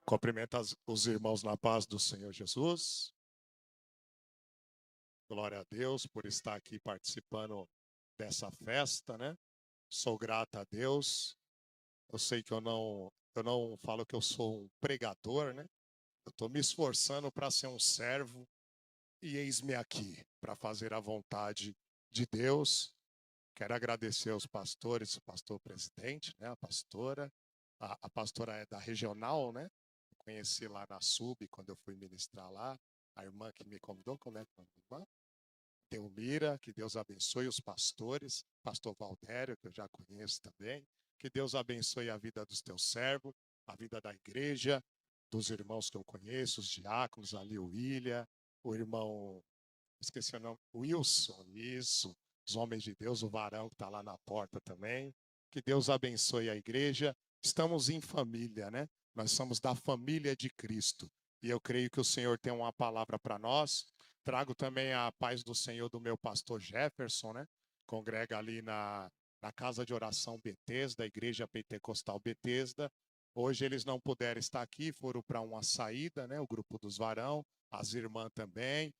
Cumprimento os irmãos na paz do Senhor Jesus. Glória a Deus por estar aqui participando dessa festa, né? Sou grato a Deus. Eu sei que eu não falo que eu sou um pregador, né? Eu estou me esforçando para ser um servo e eis-me aqui para fazer a vontade de Deus. Quero agradecer aos pastores, o pastor presidente, né? A pastora. A pastora é da regional, né? Conheci lá na Sub, quando eu fui ministrar lá. A irmã que me convidou, como é que é a irmã? Delmira, que Deus abençoe os pastores. Pastor Valdério, que eu já conheço também. Que Deus abençoe a vida dos teus servos, a vida da igreja, dos irmãos que eu conheço, os diáconos ali, o William, o irmão, esqueci o nome, Wilson, isso. Os homens de Deus, o varão que está lá na porta também. Que Deus abençoe a igreja. Estamos em família, né? Nós somos da família de Cristo. E eu creio que o Senhor tem uma palavra para nós. Trago também a paz do Senhor do meu pastor Jefferson, né? Congrega ali na Casa de Oração Betesda, da Igreja Pentecostal Betesda. Hoje eles não puderam estar aqui, foram para uma saída, né? O grupo dos varão, as irmãs também,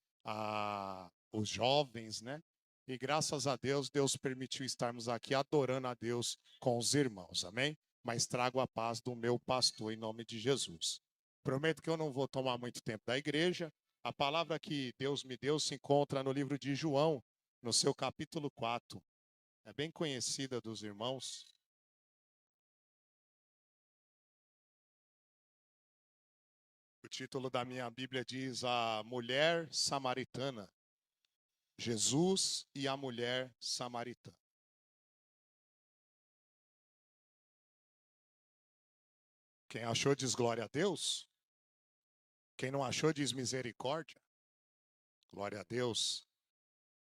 os jovens, né? E graças a Deus, Deus permitiu estarmos aqui adorando a Deus com os irmãos, amém? Mas trago a paz do meu pastor em nome de Jesus. Prometo que eu não vou tomar muito tempo da igreja. A palavra que Deus me deu se encontra no livro de João, no seu capítulo 4. É bem conhecida dos irmãos. O título da minha Bíblia diz A Mulher Samaritana. Jesus e a Mulher Samaritana. Quem achou diz glória a Deus. Quem não achou diz misericórdia. Glória a Deus.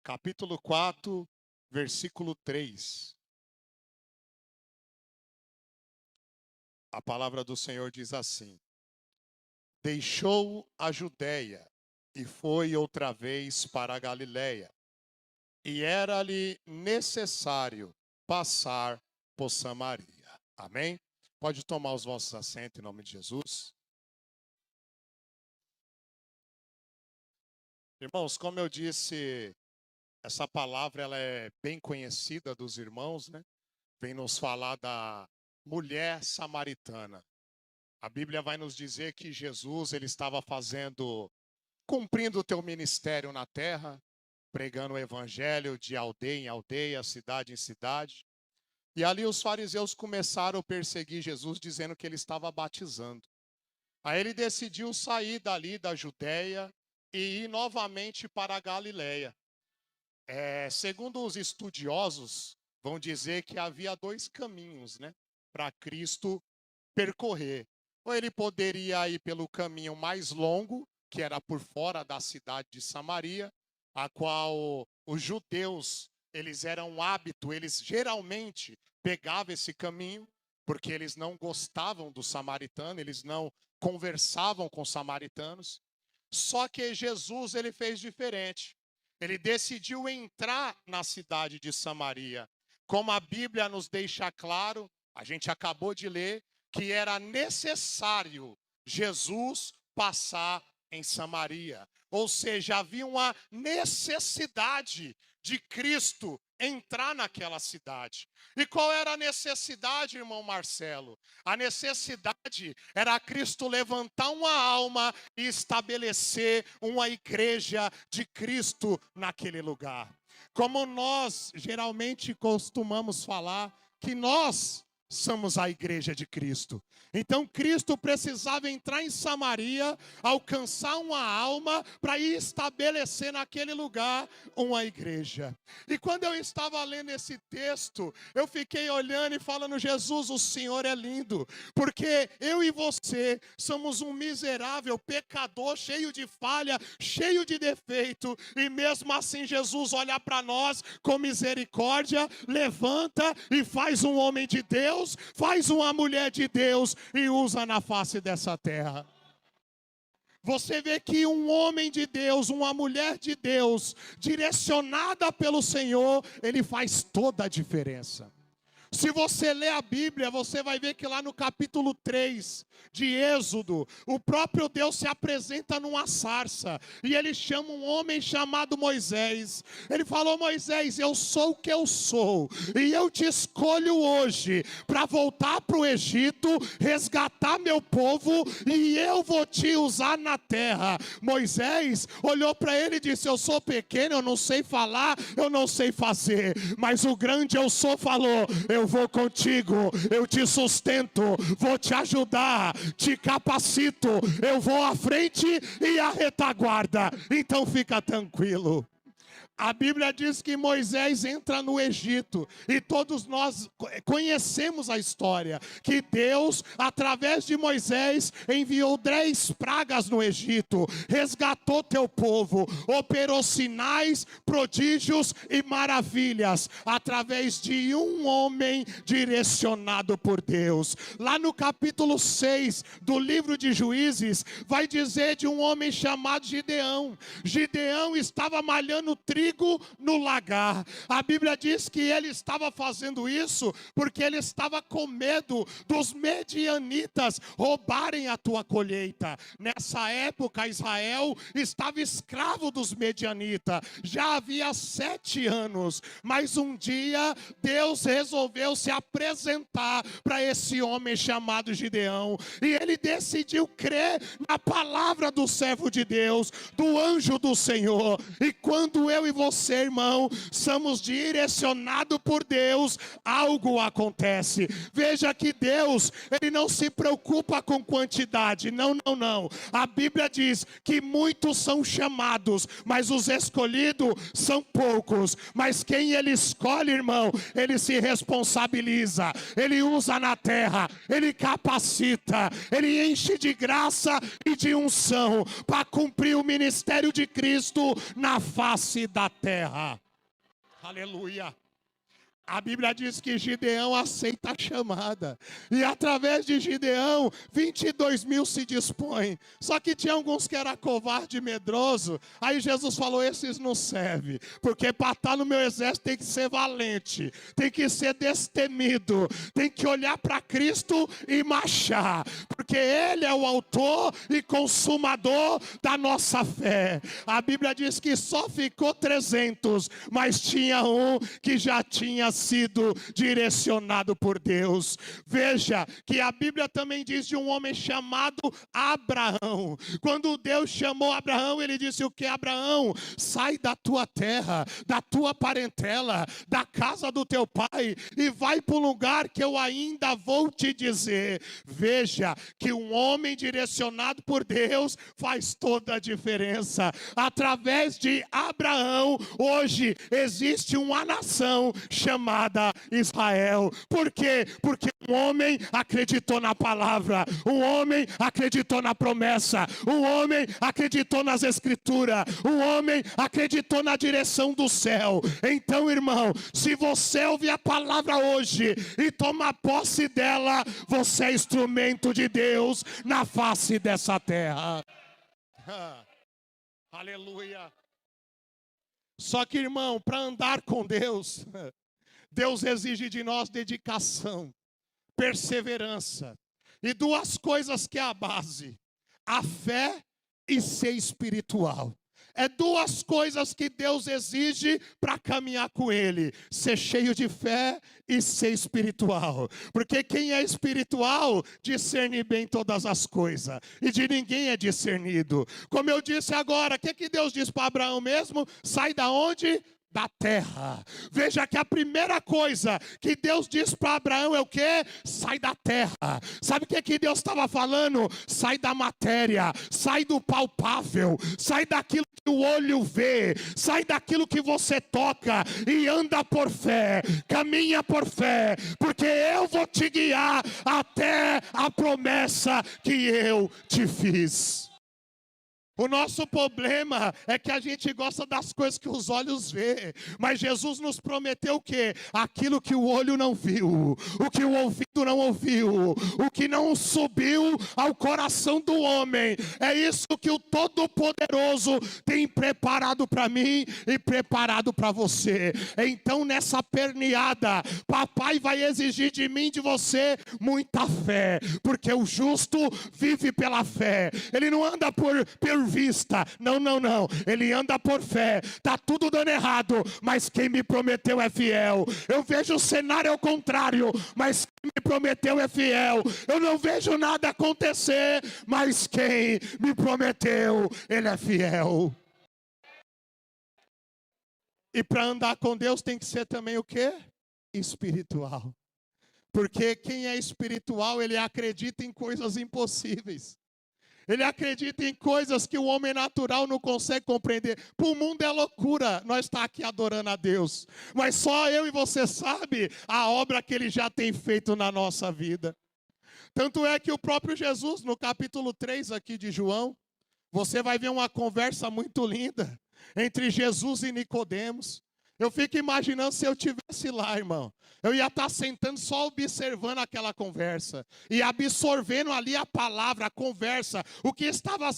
Capítulo 4, versículo 3. A palavra do Senhor diz assim: Deixou a Judéia e foi outra vez para a Galiléia. E era-lhe necessário passar por Samaria. Amém? Pode tomar os vossos assentos em nome de Jesus. Irmãos, como eu disse, essa palavra ela é bem conhecida dos irmãos, né? Vem nos falar da mulher samaritana. A Bíblia vai nos dizer que Jesus ele estava cumprindo o teu ministério na terra, pregando o evangelho de aldeia em aldeia, cidade em cidade. E ali os fariseus começaram a perseguir Jesus, dizendo que ele estava batizando. Aí ele decidiu sair dali da Judéia e ir novamente para a Galiléia. Segundo os estudiosos, vão dizer que havia dois caminhos, né, para Cristo percorrer. Ou ele poderia ir pelo caminho mais longo, que era por fora da cidade de Samaria, a qual os judeus, eles eram hábito, eles geralmente pegavam esse caminho, porque eles não gostavam do samaritano, eles não conversavam com os samaritanos. Só que Jesus, ele fez diferente. Ele decidiu entrar na cidade de Samaria. Como a Bíblia nos deixa claro, a gente acabou de ler, que era necessário Jesus passar em Samaria. Ou seja, havia uma necessidade de Cristo entrar naquela cidade. E qual era a necessidade, irmão Marcelo? A necessidade era Cristo levantar uma alma e estabelecer uma igreja de Cristo naquele lugar. Como nós geralmente costumamos falar, que nós somos a igreja de Cristo. Então Cristo precisava entrar em Samaria, alcançar uma alma para ir estabelecer naquele lugar uma igreja. E quando eu estava lendo esse texto, eu fiquei olhando e falando: Jesus, o Senhor é lindo, porque eu e você somos um miserável pecador, cheio de falha, cheio de defeito, e mesmo assim Jesus olha para nós com misericórdia, levanta e faz um homem de Deus, faz uma mulher de Deus e usa na face dessa terra. Você vê que um homem de Deus, uma mulher de Deus, direcionada pelo Senhor, ele faz toda a diferença. Se você ler a Bíblia, você vai ver que lá no capítulo 3 de Êxodo, o próprio Deus se apresenta numa sarça, e ele chama um homem chamado Moisés. Ele falou: Moisés, eu sou o que eu sou, e eu te escolho hoje para voltar para o Egito, resgatar meu povo, e eu vou te usar na terra. Moisés olhou para ele e disse: eu sou pequeno, eu não sei falar, eu não sei fazer, mas o grande eu sou falou: eu vou contigo, eu te sustento, vou te ajudar, te capacito, eu vou à frente e à retaguarda, então fica tranquilo. A Bíblia diz que Moisés entra no Egito, e todos nós conhecemos a história, que Deus, através de Moisés, enviou 10 pragas no Egito, resgatou teu povo, operou sinais, prodígios e maravilhas, através de um homem direcionado por Deus. Lá no capítulo 6 do livro de Juízes, vai dizer de um homem chamado Gideão. Gideão estava malhando trigo no lagar. A Bíblia diz que ele estava fazendo isso porque ele estava com medo dos medianitas roubarem a tua colheita. Nessa época, Israel estava escravo dos medianitas. Já havia 7 anos, mas um dia Deus resolveu se apresentar para esse homem chamado Gideão, e ele decidiu crer na palavra do servo de Deus, do anjo do Senhor. E quando eu e você, irmão, somos direcionados por Deus, algo acontece. Veja que Deus, ele não se preocupa com quantidade. Não. A Bíblia diz que muitos são chamados, mas os escolhidos são poucos. Mas quem ele escolhe, irmão, ele se responsabiliza, ele usa na terra, ele capacita, ele enche de graça e de unção para cumprir o ministério de Cristo na face da terra. Aleluia. A Bíblia diz que Gideão aceita a chamada, e através de Gideão 22 mil se dispõem. Só que tinha alguns que eram covarde e medroso. Aí Jesus falou: esses não servem, porque para estar no meu exército tem que ser valente, tem que ser destemido, tem que olhar para Cristo e marchar, porque Ele é o autor e consumador da nossa fé. A Bíblia diz que só ficou 300, mas tinha um que já tinha sido direcionado por Deus. Veja que a Bíblia também diz de um homem chamado Abraão. Quando Deus chamou Abraão, ele disse o que? Abraão, sai da tua terra, da tua parentela, da casa do teu pai, e vai para o lugar que eu ainda vou te dizer. Veja que um homem direcionado por Deus faz toda a diferença. Através de Abraão, hoje existe uma nação chamada Israel. Por quê? Porque um homem acreditou na palavra, um homem acreditou na promessa, um homem acreditou nas escrituras, um homem acreditou na direção do céu. Então, irmão, se você ouvir a palavra hoje e tomar posse dela, você é instrumento de Deus na face dessa terra. Aleluia. Só que, irmão, para andar com Deus, Deus exige de nós dedicação, perseverança e 2 coisas que é a base: a fé e ser espiritual. É 2 coisas que Deus exige para caminhar com Ele: ser cheio de fé e ser espiritual. Porque quem é espiritual discerne bem todas as coisas, e de ninguém é discernido. Como eu disse agora, o que Deus diz para Abraão mesmo? Sai da onde? Da terra. Veja que a primeira coisa que Deus diz para Abraão é o quê? Sai da terra. Sabe o que Deus estava falando? Sai da matéria, sai do palpável, sai daquilo que o olho vê, sai daquilo que você toca e anda por fé, caminha por fé, porque eu vou te guiar até a promessa que eu te fiz. O nosso problema é que a gente gosta das coisas que os olhos vê, mas Jesus nos prometeu o quê? Aquilo que o olho não viu, o que o ouvido não ouviu, o que não subiu ao coração do homem. É isso que o Todo-Poderoso tem preparado para mim e preparado para você. Então nessa perneada, papai vai exigir de mim e de você muita fé, porque o justo vive pela fé. Ele não anda por vista, não, ele anda por fé. Tá tudo dando errado, mas quem me prometeu é fiel. Eu vejo o cenário ao contrário, mas quem me prometeu é fiel. Eu não vejo nada acontecer, mas quem me prometeu, ele é fiel. E para andar com Deus tem que ser também o quê? Espiritual. Porque quem é espiritual, ele acredita em coisas impossíveis. Ele acredita em coisas que o homem natural não consegue compreender. Para o mundo é loucura nós estar aqui adorando a Deus. Mas só eu e você sabe a obra que Ele já tem feito na nossa vida. Tanto é que o próprio Jesus, no capítulo 3 aqui de João, você vai ver uma conversa muito linda entre Jesus e Nicodemos. Eu fico imaginando se eu estivesse lá, irmão. Eu ia estar sentando só observando aquela conversa. E absorvendo ali a palavra, a conversa. O que estava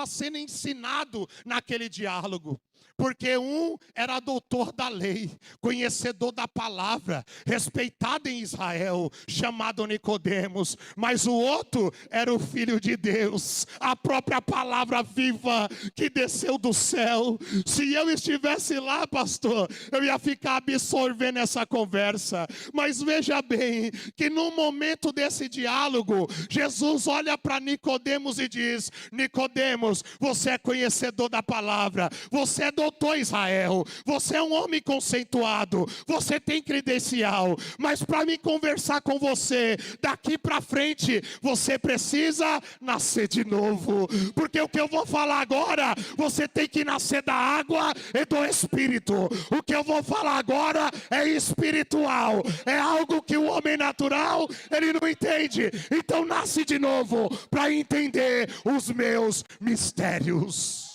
sendo ensinado naquele diálogo. Porque um era doutor da lei, conhecedor da palavra, respeitado em Israel, chamado Nicodemos. Mas o outro era o Filho de Deus, a própria palavra viva que desceu do céu. Se eu estivesse lá, pastor, eu ia ficar absorvendo essa conversa. Mas veja bem, que no momento desse diálogo, Jesus olha para Nicodemos e diz: Nicodemos, você é conhecedor da palavra, você é doutor Israel, você é um homem conceituado, você tem credencial, mas para me conversar com você daqui para frente, você precisa nascer de novo, porque o que eu vou falar agora, você tem que nascer da água e do Espírito. O que eu vou falar agora é espiritual, é algo que o homem natural, ele não entende. Então nasce de novo para entender os meus mistérios.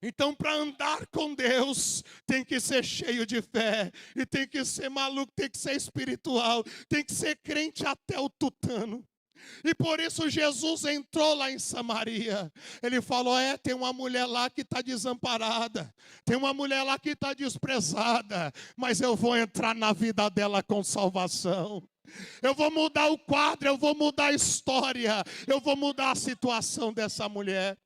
Então, para andar com Deus, tem que ser cheio de fé, e tem que ser maluco, tem que ser espiritual, tem que ser crente até o tutano. E por isso Jesus entrou lá em Samaria. Ele falou: tem uma mulher lá que está desamparada, tem uma mulher lá que está desprezada, mas eu vou entrar na vida dela com salvação. Eu vou mudar o quadro, eu vou mudar a história, eu vou mudar a situação dessa mulher.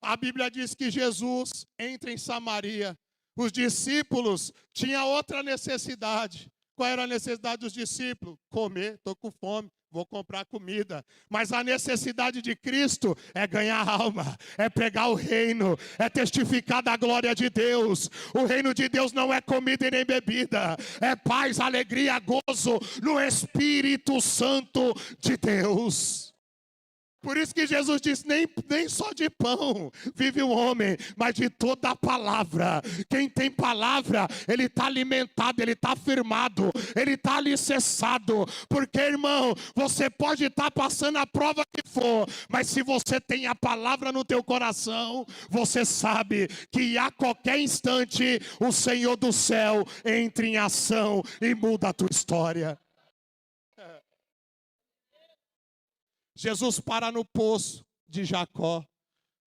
A Bíblia diz que Jesus entra em Samaria. Os discípulos tinham outra necessidade. Qual era a necessidade dos discípulos? Comer, estou com fome, vou comprar comida. Mas a necessidade de Cristo é ganhar alma, é pregar o reino, é testificar da glória de Deus. O reino de Deus não é comida e nem bebida, é paz, alegria, gozo no Espírito Santo de Deus. Por isso que Jesus disse: nem só de pão vive o homem, mas de toda a palavra. Quem tem palavra, ele está alimentado, ele está firmado, ele está alicerçado. Porque, irmão, você pode estar passando a prova que for, mas se você tem a palavra no teu coração, você sabe que a qualquer instante o Senhor do céu entra em ação e muda a tua história. Jesus para no poço de Jacó.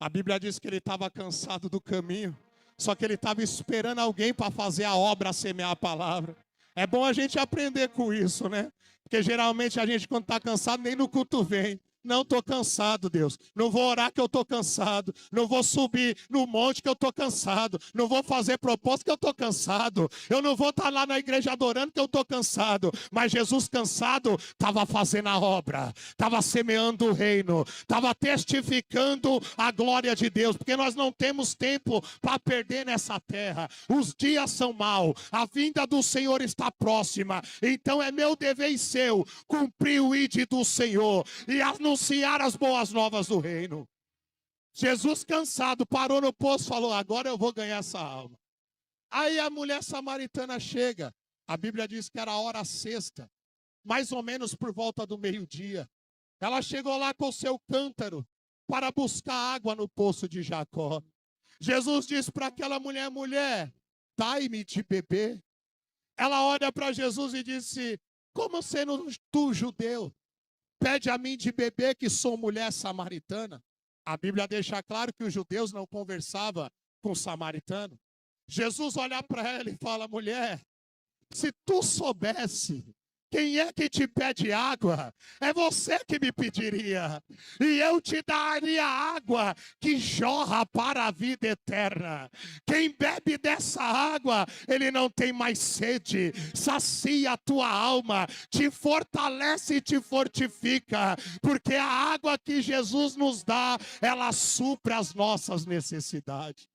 A Bíblia diz que ele estava cansado do caminho, só que ele estava esperando alguém para fazer a obra, semear a palavra. É bom a gente aprender com isso, né? Porque geralmente a gente, quando está cansado, nem no culto vem. Não, estou cansado, Deus. Não vou orar que eu estou cansado. Não vou subir no monte que eu estou cansado. Não vou fazer propósito que eu estou cansado. Eu não vou estar lá na igreja adorando que eu estou cansado. Mas Jesus cansado estava fazendo a obra. Estava semeando o reino. Estava testificando a glória de Deus. Porque nós não temos tempo para perder nessa terra. Os dias são maus. A vinda do Senhor está próxima. Então é meu dever e seu cumprir o ID do Senhor e anunciar as boas novas do reino. Jesus cansado parou no poço e falou: agora eu vou ganhar essa alma. Aí a mulher samaritana chega. A Bíblia diz que era a hora sexta. mais ou menos por volta do meio-dia. Ela chegou lá com o seu cântaro para buscar água no poço de Jacó. Jesus disse para aquela mulher: mulher, dai-me de beber. Ela olha para Jesus e disse: como sendo tu judeu, pede a mim de beber, que sou mulher samaritana? A Bíblia deixa claro que os judeus não conversavam com o samaritano. Jesus olha para ela e fala: mulher, se tu soubesse quem é que te pede água, é você que me pediria, e eu te daria água que jorra para a vida eterna. Quem bebe dessa água, ele não tem mais sede, sacia a tua alma, te fortalece e te fortifica, porque a água que Jesus nos dá, ela supre as nossas necessidades.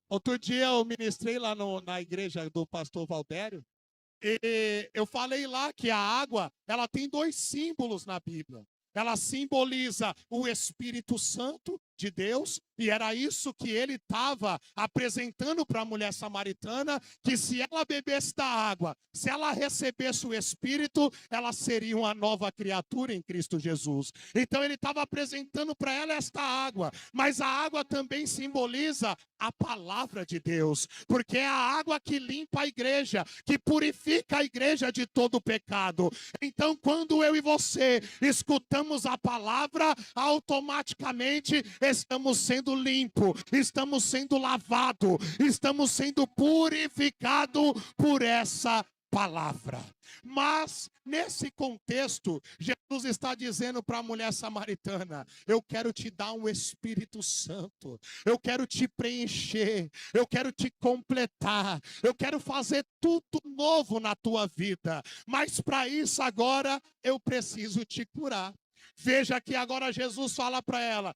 Outro dia eu ministrei lá na igreja do pastor Valdério, e eu falei lá que a água, ela tem dois símbolos na Bíblia. Ela simboliza o Espírito Santo de Deus, e era isso que ele estava apresentando para a mulher samaritana, que se ela bebesse da água, se ela recebesse o Espírito, ela seria uma nova criatura em Cristo Jesus. Então ele estava apresentando para ela esta água, mas a água também simboliza a palavra de Deus, porque é a água que limpa a igreja, que purifica a igreja de todo pecado. Então, quando eu e você escutamos a palavra, automaticamente estamos sendo limpos, estamos sendo lavados, estamos sendo purificados por essa palavra. Mas nesse contexto, Jesus está dizendo para a mulher samaritana: eu quero te dar um Espírito Santo, eu quero te preencher, eu quero te completar, eu quero fazer tudo novo na tua vida, mas para isso agora eu preciso te curar. Veja que agora Jesus fala para ela: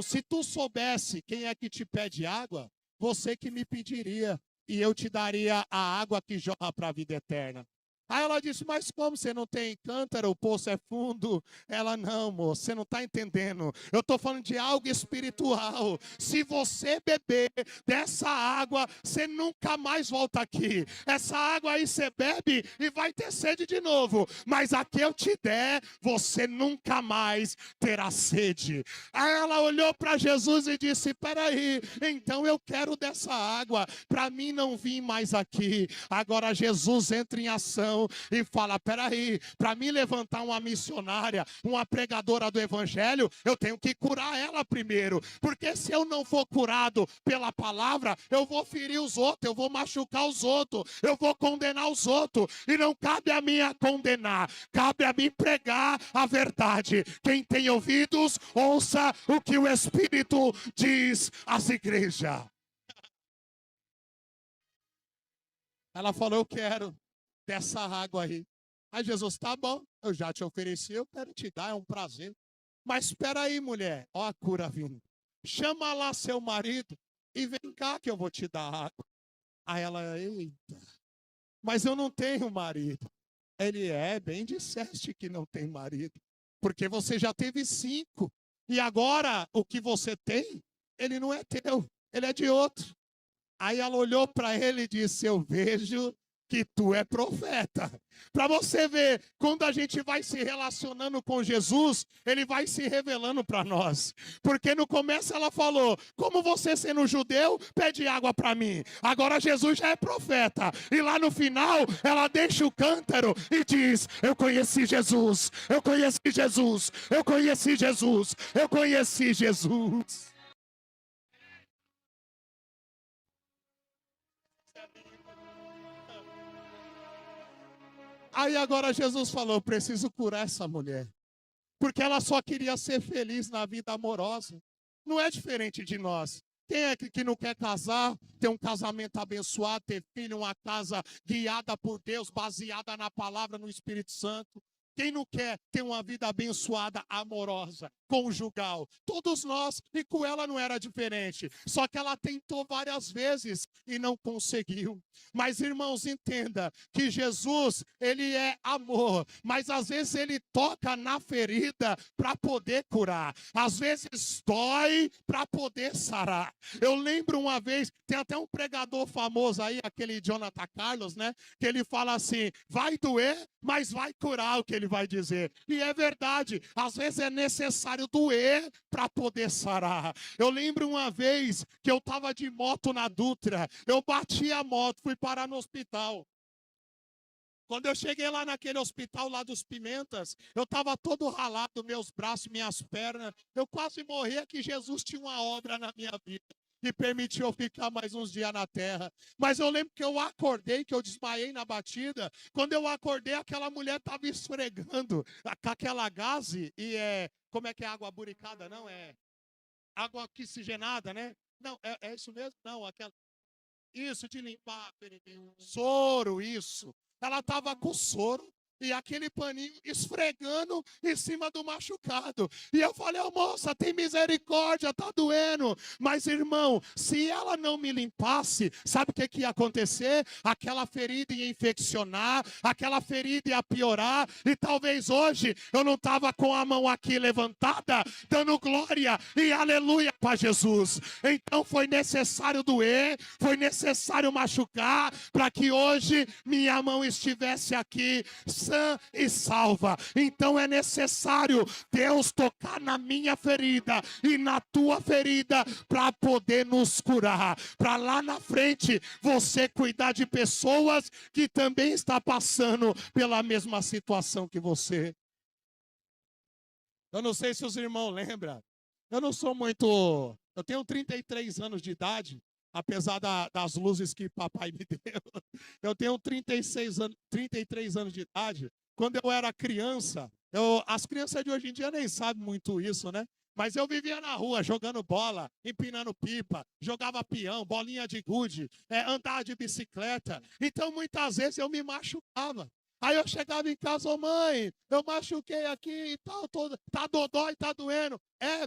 se tu soubesse quem é que te pede água, você que me pediria, e eu te daria a água que jorra para a vida eterna. Aí ela disse: mas como você não tem cântaro, o poço é fundo? Ela: não, moço, você não está entendendo. Eu estou falando de algo espiritual. Se você beber dessa água, você nunca mais volta aqui. Essa água aí você bebe e vai ter sede de novo. Mas a que eu te der, você nunca mais terá sede. Aí ela olhou para Jesus e disse: peraí, então eu quero dessa água, para mim não vir mais aqui. Agora Jesus entra em ação e fala: peraí, para mim levantar uma missionária, uma pregadora do evangelho, eu tenho que curar ela primeiro, porque se eu não for curado pela palavra, eu vou ferir os outros, eu vou machucar os outros, eu vou condenar os outros, e não cabe a mim a condenar, cabe a mim pregar a verdade. Quem tem ouvidos, ouça o que o Espírito diz às igrejas. Ela falou: eu quero dessa água aí. Aí Jesus: tá bom, eu já te ofereci, eu quero te dar, é um prazer. Mas espera aí, mulher, ó a cura vindo. Chama lá seu marido e vem cá que eu vou te dar água. Aí ela: eita, mas eu não tenho marido. Ele: bem disseste que não tem marido, porque você já teve 5, e agora o que você tem, ele não é teu, ele é de outro. Aí ela olhou para ele e disse: eu vejo que tu é profeta. Para você ver, quando a gente vai se relacionando com Jesus, ele vai se revelando para nós. Porque no começo ela falou: como você sendo judeu, pede água para mim. Agora Jesus já é profeta. E lá no final, ela deixa o cântaro e diz: eu conheci Jesus, eu conheci Jesus, eu conheci Jesus, eu conheci Jesus. Aí agora Jesus falou: eu preciso curar essa mulher, porque ela só queria ser feliz na vida amorosa. Não é diferente de nós. Quem é que não quer casar, ter um casamento abençoado, ter filho, uma casa guiada por Deus, baseada na palavra, no Espírito Santo? Quem não quer ter uma vida abençoada, amorosa, conjugal? Todos nós, e com ela não era diferente. Só que ela tentou várias vezes e não conseguiu. Mas, irmãos, entenda que Jesus, ele é amor, mas às vezes ele toca na ferida para poder curar. Às vezes dói para poder sarar. Eu lembro uma vez, tem até um pregador famoso aí, aquele Jonathan Carlos, né? Que ele fala assim, vai doer, mas vai curar, o que ele vai dizer. E é verdade, às vezes é necessário doer para poder sarar. Eu lembro uma vez que eu estava de moto na Dutra, eu bati a moto, fui parar no hospital. Quando eu cheguei lá naquele hospital lá dos Pimentas, eu estava todo ralado, meus braços, minhas pernas. Eu quase morria que Jesus tinha uma obra na minha vida que permitiu eu ficar mais uns dias na terra. Mas eu lembro que eu acordei, que eu desmaiei na batida. Quando eu acordei, aquela mulher estava esfregando com aquela gaze e como é que é água buricada? Não, é água oxigenada, né? Não, é isso mesmo? Não, aquela... Isso, de limpar. Soro, isso. Ela estava com soro e aquele paninho esfregando em cima do machucado. E eu falei, oh, moça, tem misericórdia, tá doendo. Mas, irmão, se ela não me limpasse, sabe o que ia acontecer? Aquela ferida ia infeccionar, aquela ferida ia piorar. E talvez hoje eu não estava com a mão aqui levantada, dando glória e aleluia para Jesus. Então foi necessário doer, foi necessário machucar, para que hoje minha mão estivesse aqui sã e salva. Então é necessário Deus tocar na minha ferida e na tua ferida para poder nos curar, para lá na frente você cuidar de pessoas que também estão passando pela mesma situação que você. Eu não sei se os irmãos lembram, eu não sou muito, eu tenho 33 anos de idade, apesar das luzes que papai me deu. Eu tenho 33 anos de idade. Quando eu era criança, as crianças de hoje em dia nem sabem muito isso, né? Mas eu vivia na rua jogando bola, empinando pipa, jogava peão, bolinha de gude, andava de bicicleta. Então muitas vezes eu me machucava. Aí eu chegava em casa, ô mãe, eu machuquei aqui e tal, tá dodói, tá doendo.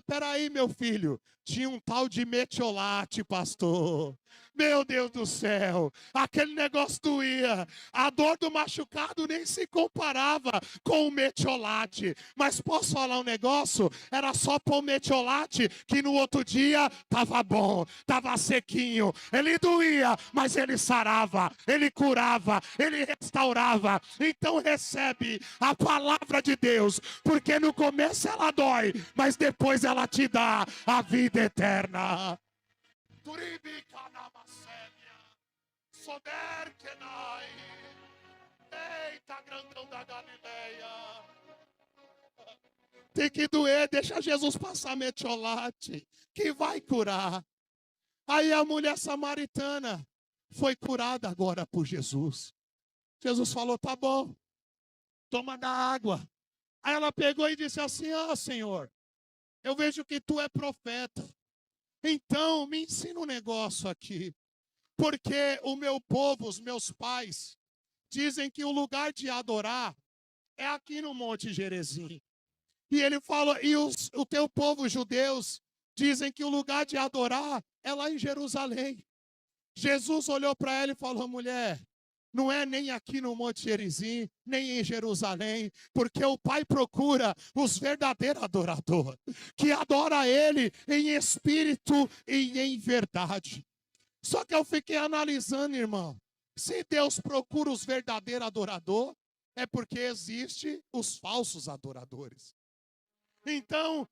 Peraí, meu filho, tinha um tal de metiolate, pastor. Meu Deus do céu, aquele negócio doía. A dor do machucado nem se comparava com o metiolate. Mas posso falar um negócio? Era só pôr o metiolate que no outro dia estava bom, estava sequinho. Ele doía, mas ele sarava, ele curava, ele restaurava. Então recebe a palavra de Deus, porque no começo ela dói, mas depois ela te dá a vida eterna. Eita, grandão da Galileia. Tem que doer, deixa Jesus passar metiolate, que vai curar. Aí a mulher samaritana foi curada agora por Jesus. Jesus falou, tá bom, toma da água. Aí ela pegou e disse assim, Senhor, eu vejo que tu é profeta. Então me ensina um negócio aqui. Porque o meu povo, os meus pais, dizem que o lugar de adorar é aqui no Monte Gerizim. E ele fala, e o teu povo, os judeus, dizem que o lugar de adorar é lá em Jerusalém. Jesus olhou para ela e falou, mulher, não é nem aqui no Monte Gerizim, nem em Jerusalém, porque o Pai procura os verdadeiros adoradores, que adora Ele em espírito e em verdade. Só que eu fiquei analisando, irmão, se Deus procura os verdadeiros adoradores, é porque existe os falsos adoradores. Então,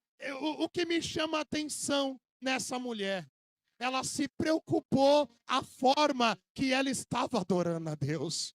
o que me chama a atenção nessa mulher, ela se preocupou a forma que ela estava adorando a Deus.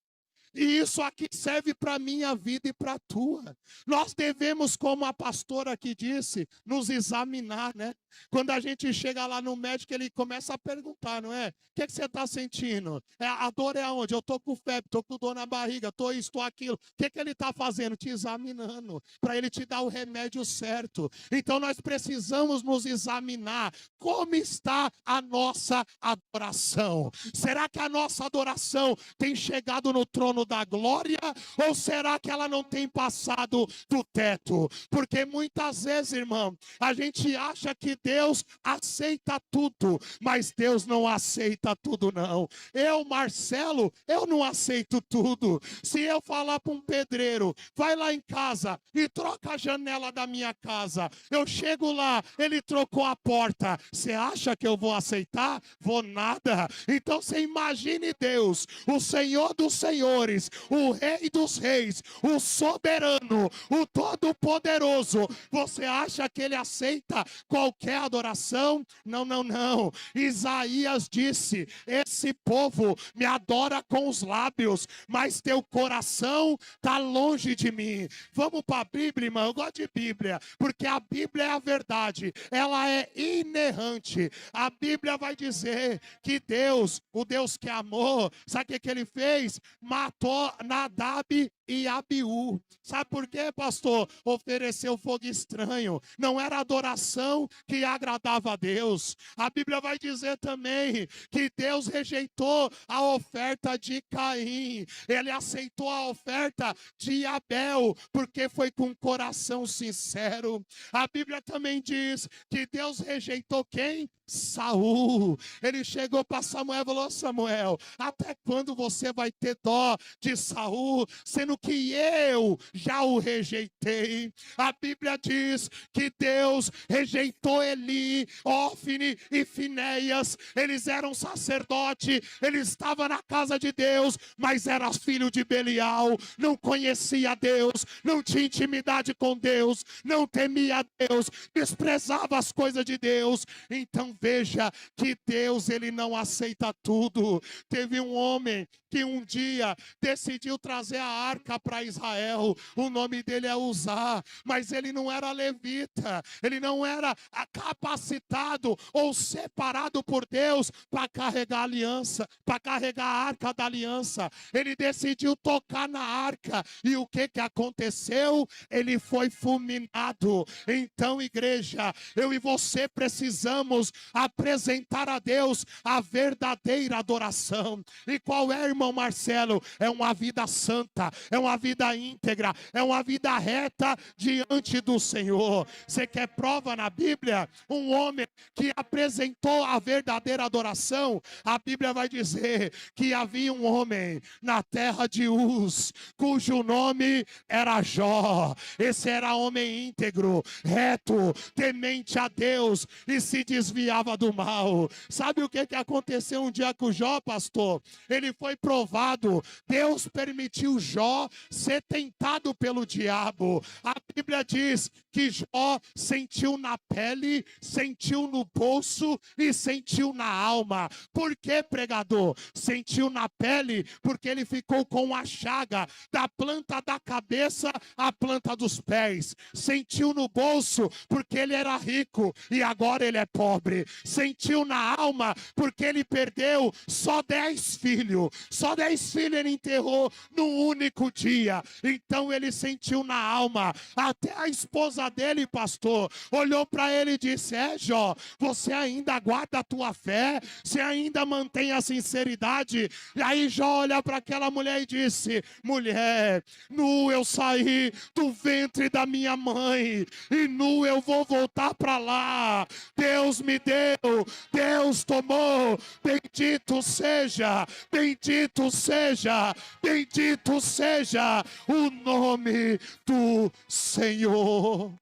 E isso aqui serve para a minha vida e para a tua. Nós devemos, como a pastora aqui disse, nos examinar, né? Quando a gente chega lá no médico, ele começa a perguntar, não é? O que você está sentindo? A dor é aonde? Eu estou com febre, estou com dor na barriga, estou isso, estou aquilo. O que ele está fazendo? Te examinando, para ele te dar o remédio certo. Então nós precisamos nos examinar. Como está a nossa adoração? Será que a nossa adoração tem chegado no trono toda a glória? Ou será que ela não tem passado do teto? Porque muitas vezes, irmão, a gente acha que Deus aceita tudo, mas Deus não aceita tudo não. Eu, Marcelo, eu não aceito tudo. Se eu falar para um pedreiro, vai lá em casa e troca a janela da minha casa, eu chego lá, ele trocou a porta, você acha que eu vou aceitar? Vou nada. Então você imagine Deus, o Senhor dos senhores, o Rei dos reis, o soberano, o todo-poderoso. Você acha que ele aceita qualquer adoração? Não, não, não. Isaías disse: esse povo me adora com os lábios, mas teu coração está longe de mim. Vamos para a Bíblia, irmão. Eu gosto de Bíblia, porque a Bíblia é a verdade, ela é inerrante. A Bíblia vai dizer que Deus, o Deus que amou, sabe o que ele fez? Matou Nadab e Abiú. Sabe por quê, pastor? Ofereceu fogo estranho. Não era adoração que agradava a Deus. A Bíblia vai dizer também que Deus rejeitou a oferta de Caim. Ele aceitou a oferta de Abel, porque foi com coração sincero. A Bíblia também diz que Deus rejeitou quem? Saul. Ele chegou para Samuel e falou: Samuel, até quando você vai ter dó de Saul, sendo que eu já o rejeitei? A Bíblia diz que Deus rejeitou Eli, Ófine e Finéias. Eles eram sacerdote, eles estavam na casa de Deus, mas era filho de Belial, não conhecia Deus, não tinha intimidade com Deus, não temia Deus, desprezava as coisas de Deus. Então veja que Deus, ele não aceita tudo. Teve um homem que um dia decidiu trazer a arca para Israel. O nome dele é Uzá, mas ele não era levita, ele não era capacitado ou separado por Deus para carregar a aliança, para carregar a arca da aliança. Ele decidiu tocar na arca e o que aconteceu? Ele foi fulminado. Então, igreja, eu e você precisamos apresentar a Deus a verdadeira adoração. E qual é, irmão Marcelo? É uma vida santa, é uma vida íntegra, é uma vida reta diante do Senhor. Você quer prova na Bíblia? Um homem que apresentou a verdadeira adoração. A Bíblia vai dizer que havia um homem na terra de Uz, cujo nome era Jó. Esse era homem íntegro, reto, temente a Deus e se desviava do mal. Sabe o que aconteceu um dia com Jó, pastor? Ele foi provado. Deus permitiu Jó ser tentado pelo diabo. A Bíblia diz que Jó sentiu na pele, sentiu no bolso e sentiu na alma. Por que, pregador? Sentiu na pele porque ele ficou com a chaga da planta da cabeça à planta dos pés. Sentiu no bolso porque ele era rico e agora ele é pobre. Sentiu na alma porque ele perdeu só 10 filhos. Só 10 filhos ele enterrou num único dia. Então ele sentiu na alma. Até a esposa dele, pastor, olhou para ele e disse: Jó, você ainda guarda a tua fé? Você ainda mantém a sinceridade? E aí Jó olha para aquela mulher e disse: mulher, nu eu saí do ventre da minha mãe e nu eu vou voltar para lá. Deus me deu, Deus tomou. Bendito seja, bendito seja, bendito seja o nome do Senhor.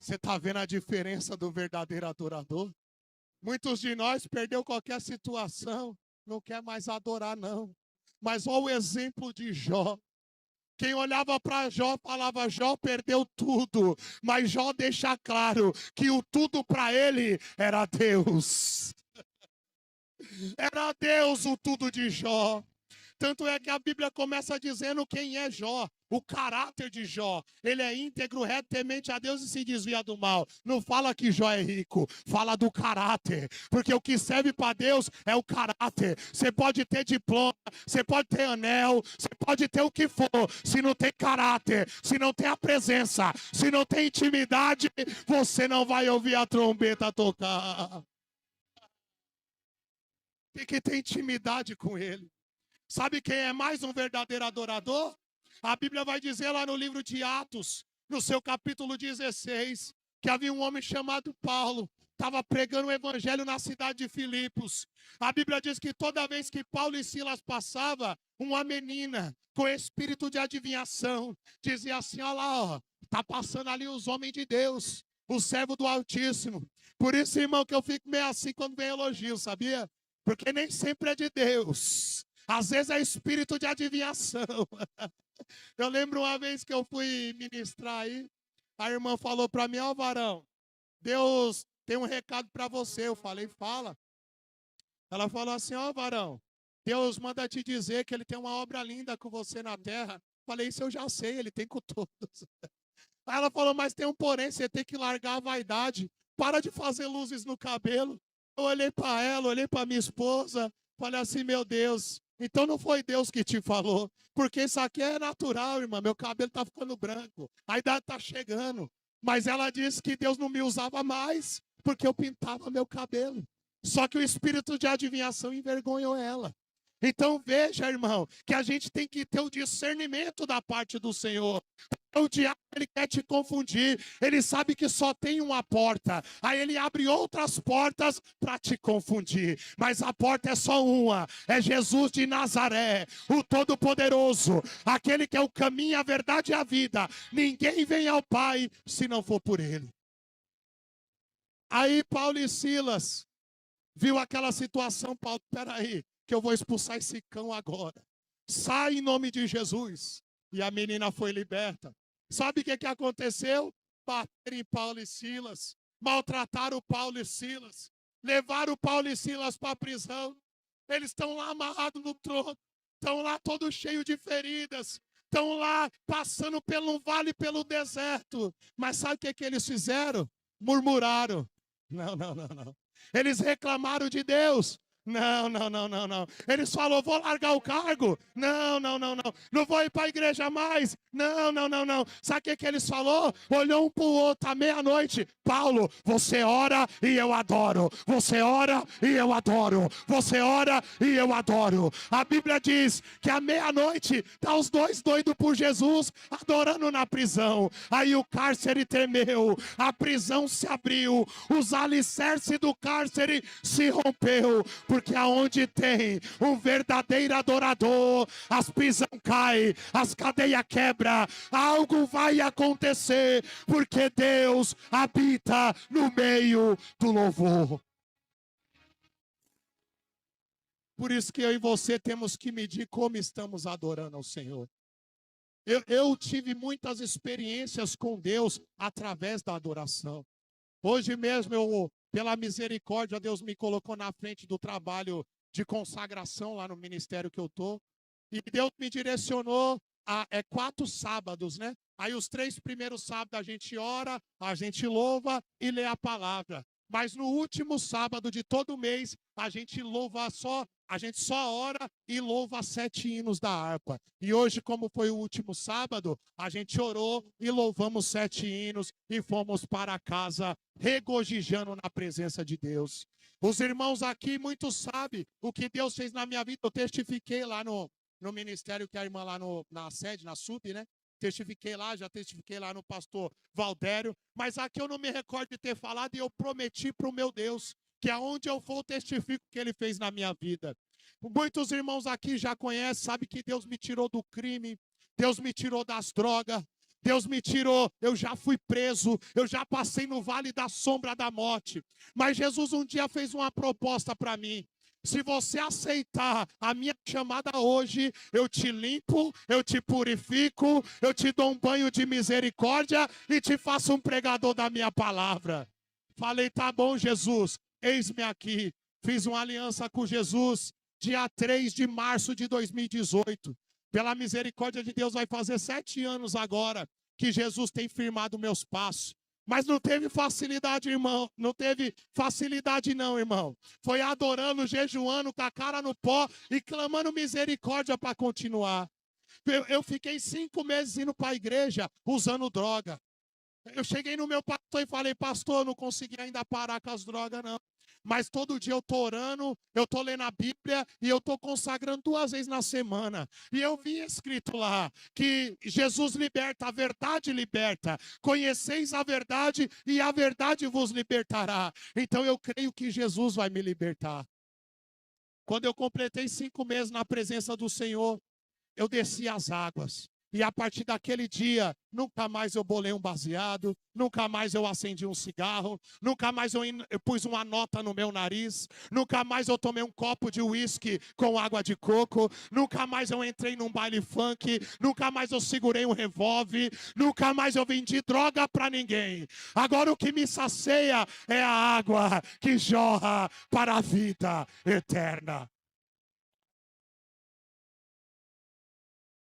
Você está vendo a diferença do verdadeiro adorador? Muitos de nós perdeu qualquer situação, não quer mais adorar não. Mas olha o exemplo de Jó. Quem olhava para Jó falava: Jó perdeu tudo. Mas Jó deixa claro que o tudo para ele era Deus. Era Deus o tudo de Jó. Tanto é que a Bíblia começa dizendo quem é Jó, o caráter de Jó. Ele é íntegro, reto, temente a Deus e se desvia do mal. Não fala que Jó é rico, fala do caráter. Porque o que serve para Deus é o caráter. Você pode ter diploma, você pode ter anel, você pode ter o que for. Se não tem caráter, se não tem a presença, se não tem intimidade, você não vai ouvir a trombeta tocar. Tem que ter intimidade com ele. Sabe quem é mais um verdadeiro adorador? A Bíblia vai dizer lá no livro de Atos, no seu capítulo 16, que havia um homem chamado Paulo, estava pregando o evangelho na cidade de Filipos. A Bíblia diz que toda vez que Paulo e Silas passavam, uma menina com espírito de adivinhação dizia assim: olha lá, ó, tá passando ali os homens de Deus, o servo do Altíssimo. Por isso, irmão, que eu fico meio assim quando vem elogio, sabia? Porque nem sempre é de Deus. Às vezes é espírito de adivinhação. Eu lembro uma vez que eu fui ministrar aí, a irmã falou para mim: ó, varão, Deus tem um recado para você. Eu falei: fala. Ela falou assim: ó, varão, Deus manda te dizer que ele tem uma obra linda com você na terra. Falei: isso eu já sei, ele tem com todos. Aí ela falou: mas tem um porém, você tem que largar a vaidade. Para de fazer luzes no cabelo. Eu olhei para ela, olhei para minha esposa, falei assim: meu Deus, então não foi Deus que te falou, porque isso aqui é natural, irmã, meu cabelo está ficando branco, a idade está chegando. Mas ela disse que Deus não me usava mais, porque eu pintava meu cabelo. Só que o espírito de adivinhação envergonhou ela. Então veja, irmão, que a gente tem que ter o discernimento da parte do Senhor. O diabo, ele quer te confundir, ele sabe que só tem uma porta, aí ele abre outras portas para te confundir, mas a porta é só uma, é Jesus de Nazaré, o Todo-Poderoso, aquele que é o caminho, a verdade e a vida. Ninguém vem ao Pai se não for por ele. Aí Paulo e Silas viu aquela situação: Paulo, peraí, que eu vou expulsar esse cão agora, sai em nome de Jesus. E a menina foi liberta. Sabe o que aconteceu? Bateram em Paulo e Silas, maltrataram Paulo e Silas, levaram Paulo e Silas para a prisão. Eles estão lá amarrados no trono, estão lá todos cheios de feridas, estão lá passando pelo vale, pelo deserto. Mas sabe o que eles fizeram? Murmuraram. Não. Eles reclamaram de Deus. Não. Eles falaram: vou largar o cargo. Não. Não vou ir para a igreja mais. Não. Sabe o que eles falaram? Olhou um para o outro à meia-noite: Paulo, você ora e eu adoro. Você ora e eu adoro. Você ora e eu adoro. A Bíblia diz que à meia-noite tá os dois doidos por Jesus, adorando na prisão. Aí o cárcere tremeu, a prisão se abriu, os alicerces do cárcere se rompeu. Porque aonde tem um verdadeiro adorador, as prisões caem, as cadeias quebram, algo vai acontecer, porque Deus habita no meio do louvor. Por isso que eu e você temos que medir como estamos adorando ao Senhor. Eu tive muitas experiências com Deus através da adoração. Hoje mesmo, pela misericórdia, Deus me colocou na frente do trabalho de consagração lá no ministério que eu estou. E Deus me direcionou a 4 sábados, né? Aí os 3 primeiros sábados a gente ora, a gente louva e lê a palavra. Mas no último sábado de todo mês, a gente só ora e louva 7 hinos da harpa. E hoje, como foi o último sábado, a gente orou e louvamos 7 hinos e fomos para casa regozijando na presença de Deus. Os irmãos aqui, muitos sabem o que Deus fez na minha vida. Eu testifiquei lá no ministério que a irmã lá na sede, na SUB, né? Já testifiquei lá no pastor Valdério, mas aqui eu não me recordo de ter falado, e eu prometi para o meu Deus que aonde eu for eu testifico o que ele fez na minha vida. Muitos irmãos aqui já conhecem, sabem que Deus me tirou do crime, Deus me tirou das drogas, Deus me tirou, eu já fui preso, eu já passei no vale da sombra da morte, mas Jesus um dia fez uma proposta para mim: se você aceitar a minha chamada hoje, eu te limpo, eu te purifico, eu te dou um banho de misericórdia e te faço um pregador da minha palavra. Falei: tá bom, Jesus, eis-me aqui. Fiz uma aliança com Jesus, dia 3 de março de 2018. Pela misericórdia de Deus, vai fazer 7 anos agora que Jesus tem firmado meus passos. Mas não teve facilidade, irmão. Não teve facilidade não, irmão. Foi adorando, jejuando, com a cara no pó e clamando misericórdia para continuar. Eu fiquei 5 meses indo para a igreja usando droga. Eu cheguei no meu pastor e falei, pastor, eu não consegui ainda parar com as drogas, não. Mas todo dia eu estou orando, eu estou lendo a Bíblia e eu estou consagrando 2 vezes na semana. E eu vi escrito lá que Jesus liberta, a verdade liberta. Conheceis a verdade e a verdade vos libertará. Então eu creio que Jesus vai me libertar. Quando eu completei 5 meses na presença do Senhor, eu desci as águas. E a partir daquele dia, nunca mais eu bolei um baseado, nunca mais eu acendi um cigarro, nunca mais eu pus uma nota no meu nariz, nunca mais eu tomei um copo de uísque com água de coco, nunca mais eu entrei num baile funk, nunca mais eu segurei um revólver, nunca mais eu vendi droga para ninguém. Agora o que me sacia é a água que jorra para a vida eterna.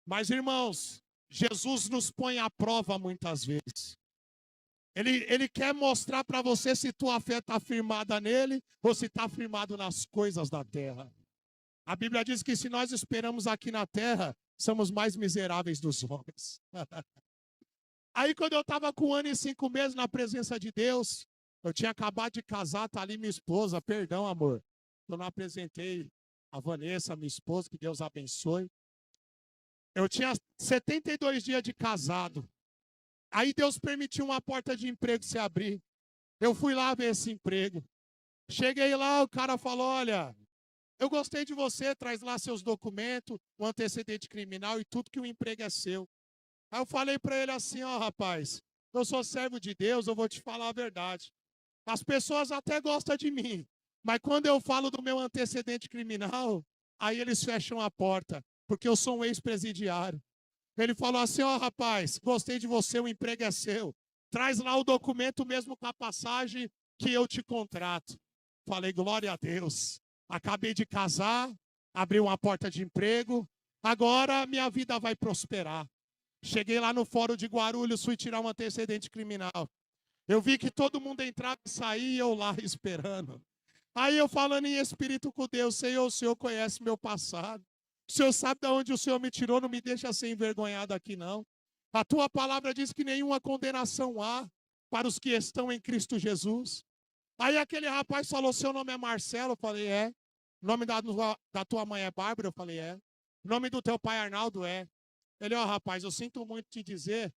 Mas, irmãos, Jesus nos põe à prova muitas vezes. Ele quer mostrar para você se tua fé está firmada nele ou se está firmado nas coisas da terra. A Bíblia diz que se nós esperamos aqui na terra, somos mais miseráveis dos homens. Aí quando eu estava com 1 ano e 5 meses na presença de Deus, eu tinha acabado de casar, tá ali minha esposa, perdão amor. Eu não apresentei a Vanessa, minha esposa, que Deus abençoe. Eu tinha 72 dias de casado. Aí Deus permitiu uma porta de emprego se abrir. Eu fui lá ver esse emprego. Cheguei lá, o cara falou, olha, eu gostei de você, traz lá seus documentos, o antecedente criminal e tudo que o emprego é seu. Aí eu falei para ele assim, ó rapaz, eu sou servo de Deus, eu vou te falar a verdade. As pessoas até gostam de mim, mas quando eu falo do meu antecedente criminal, aí eles fecham a porta. Porque eu sou um ex-presidiário. Ele falou assim, ó rapaz, gostei de você, o emprego é seu. Traz lá o documento mesmo com a passagem que eu te contrato. Falei, glória a Deus. Acabei de casar, abri uma porta de emprego, agora minha vida vai prosperar. Cheguei lá no fórum de Guarulhos, fui tirar um antecedente criminal. Eu vi que todo mundo entrava e saía e eu lá esperando. Aí eu falando em espírito com Deus, Senhor, o Senhor conhece meu passado. O Senhor sabe de onde o Senhor me tirou, não me deixa ser envergonhado aqui não. A tua palavra diz que nenhuma condenação há para os que estão em Cristo Jesus. Aí aquele rapaz falou, seu nome é Marcelo? Eu falei, é. O nome da tua mãe é Bárbara? Eu falei, é. O nome do teu pai Arnaldo? É. Ele, ó rapaz, eu sinto muito te dizer,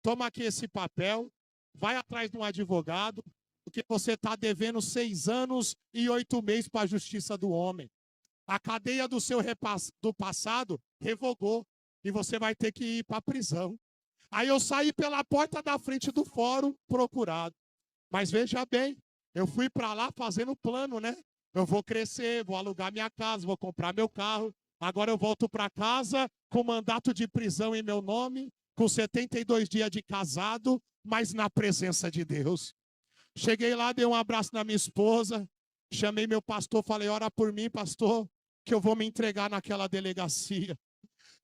toma aqui esse papel, vai atrás de um advogado, porque você está devendo 6 anos e 8 meses para a justiça do homem. A cadeia do seu do passado revogou e você vai ter que ir para a prisão. Aí eu saí pela porta da frente do fórum procurado. Mas veja bem, eu fui para lá fazendo plano, né? Eu vou crescer, vou alugar minha casa, vou comprar meu carro. Agora eu volto para casa com mandato de prisão em meu nome, com 72 dias de casado, mas na presença de Deus. Cheguei lá, dei um abraço na minha esposa, chamei meu pastor, falei, ora por mim, pastor, que eu vou me entregar naquela delegacia.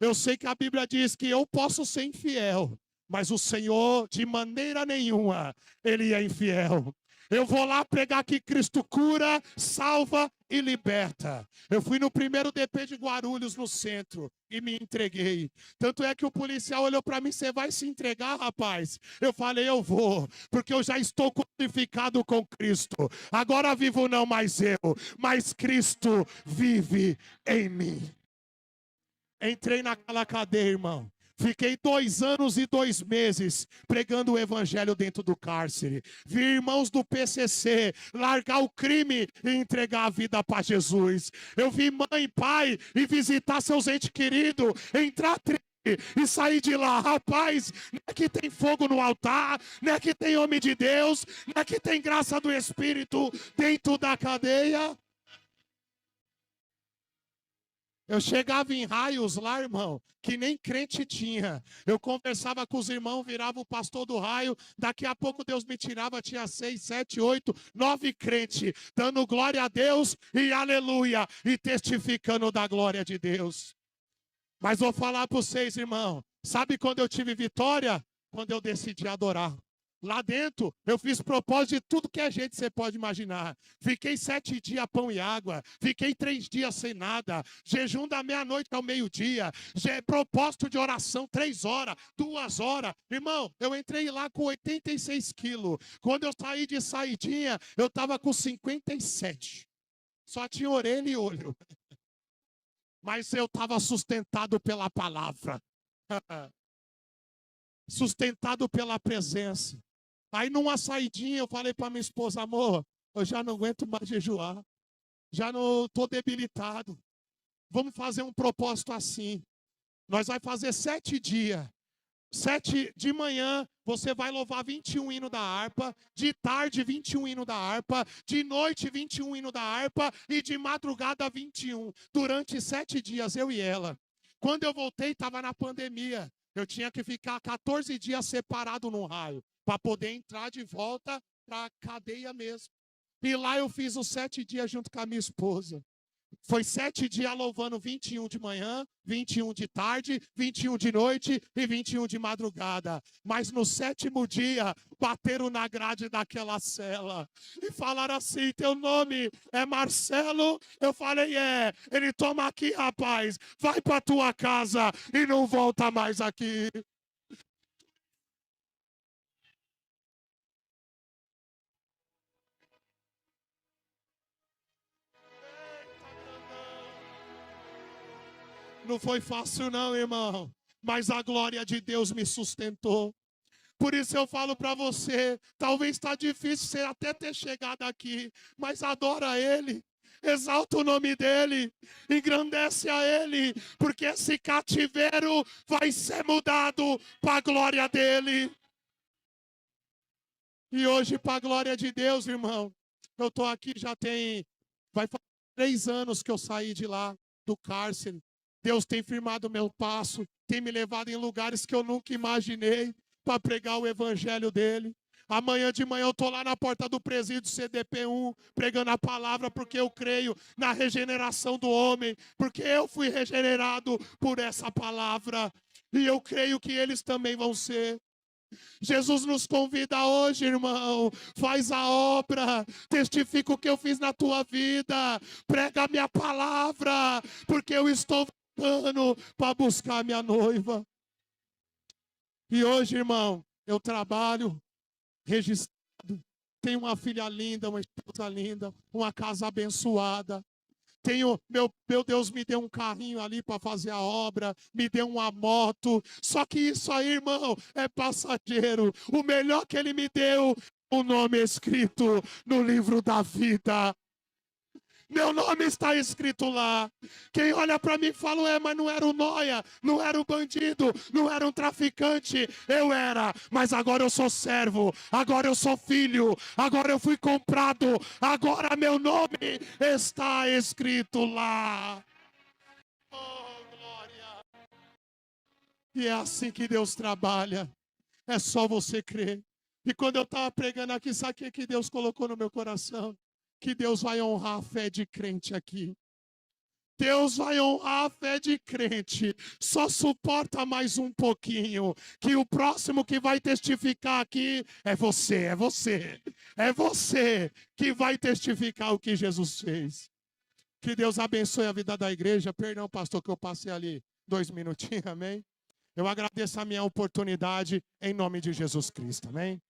Eu sei que a Bíblia diz que eu posso ser infiel, mas o Senhor, de maneira nenhuma, Ele é infiel. Eu vou lá pregar que Cristo cura, salva e liberta. Eu fui no primeiro DP de Guarulhos, no centro, e me entreguei. Tanto é que o policial olhou para mim, você vai se entregar, rapaz? Eu falei, eu vou, porque eu já estou crucificado com Cristo. Agora vivo não mais eu, mas Cristo vive em mim. Entrei naquela cadeia, irmão. Fiquei 2 anos e 2 meses pregando o evangelho dentro do cárcere. Vi irmãos do PCC largar o crime e entregar a vida para Jesus. Eu vi mãe e pai e visitar seus entes queridos, entrar e sair de lá. Rapaz, não é que tem fogo no altar, não é que tem homem de Deus, não é que tem graça do Espírito dentro da cadeia. Eu chegava em raios lá, irmão, que nem crente tinha. Eu conversava com os irmãos, virava o pastor do raio. Daqui a pouco Deus me tirava, tinha 6, 7, 8, 9 crentes, dando glória a Deus e aleluia, e testificando da glória de Deus. Mas vou falar para vocês, irmão, sabe quando eu tive vitória? Quando eu decidi adorar. Lá dentro, eu fiz propósito de tudo que é jeito você pode imaginar. Fiquei 7 dias pão e água. Fiquei 3 dias sem nada. Jejum da meia-noite ao meio-dia. Propósito de oração, 3 horas, 2 horas. Irmão, eu entrei lá com 86 quilos. Quando eu saí de saidinha, eu estava com 57. Só tinha orelha e olho. Mas eu estava sustentado pela palavra. Sustentado pela presença. Aí numa saidinha eu falei para minha esposa, amor, eu já não aguento mais jejuar. Já não estou debilitado. Vamos fazer um propósito assim. Nós vamos fazer 7 dias. 7 de manhã, você vai louvar 21 hinos da harpa. De tarde, 21 hinos da harpa. De noite, 21 hinos da harpa. E de madrugada, 21. Durante 7 dias, eu e ela. Quando eu voltei, estava na pandemia. Eu tinha que ficar 14 dias separado num raio, para poder entrar de volta para a cadeia mesmo. E lá eu fiz os 7 dias junto com a minha esposa. Foi 7 dias louvando 21 de manhã, 21 de tarde, 21 de noite e 21 de madrugada. Mas no 7º dia, bateram na grade daquela cela e falaram assim, teu nome é Marcelo? Eu falei, é. Ele, toma aqui, rapaz, vai para tua casa e não volta mais aqui. Não foi fácil não, irmão, mas a glória de Deus me sustentou. Por isso eu falo para você, talvez está difícil você até ter chegado aqui, mas adora Ele, exalta o nome dEle, engrandece a Ele, porque esse cativeiro vai ser mudado para a glória dEle. E hoje, para a glória de Deus, irmão, eu estou aqui vai fazer 3 anos que eu saí de lá, do cárcere. Deus tem firmado o meu passo, tem me levado em lugares que eu nunca imaginei para pregar o evangelho dele. Amanhã de manhã eu estou lá na porta do presídio CDP1, pregando a palavra, porque eu creio na regeneração do homem, porque eu fui regenerado por essa palavra, e eu creio que eles também vão ser. Jesus nos convida hoje, irmão, faz a obra, testifica o que eu fiz na tua vida, prega a minha palavra, porque eu estou voltando para buscar minha noiva. E hoje, irmão, eu trabalho registrado, tenho uma filha linda, uma esposa linda, uma casa abençoada. Meu Deus me deu um carrinho ali para fazer a obra, me deu uma moto. Só que isso aí, irmão, é passageiro. O melhor que ele me deu, o nome escrito no livro da vida. Meu nome está escrito lá. Quem olha para mim fala, mas não era o nóia, não era o bandido, não era um traficante. Eu era, mas agora eu sou servo, agora eu sou filho, agora eu fui comprado, agora meu nome está escrito lá. Oh, glória! E é assim que Deus trabalha. É só você crer. E quando eu estava pregando aqui, sabe o que Deus colocou no meu coração? Que Deus vai honrar a fé de crente aqui. Deus vai honrar a fé de crente. Só suporta mais um pouquinho, que o próximo que vai testificar aqui é você, é você. É você que vai testificar o que Jesus fez. Que Deus abençoe a vida da igreja. Perdão, pastor, que eu passei ali 2 minutinhos, amém? Eu agradeço a minha oportunidade em nome de Jesus Cristo, amém?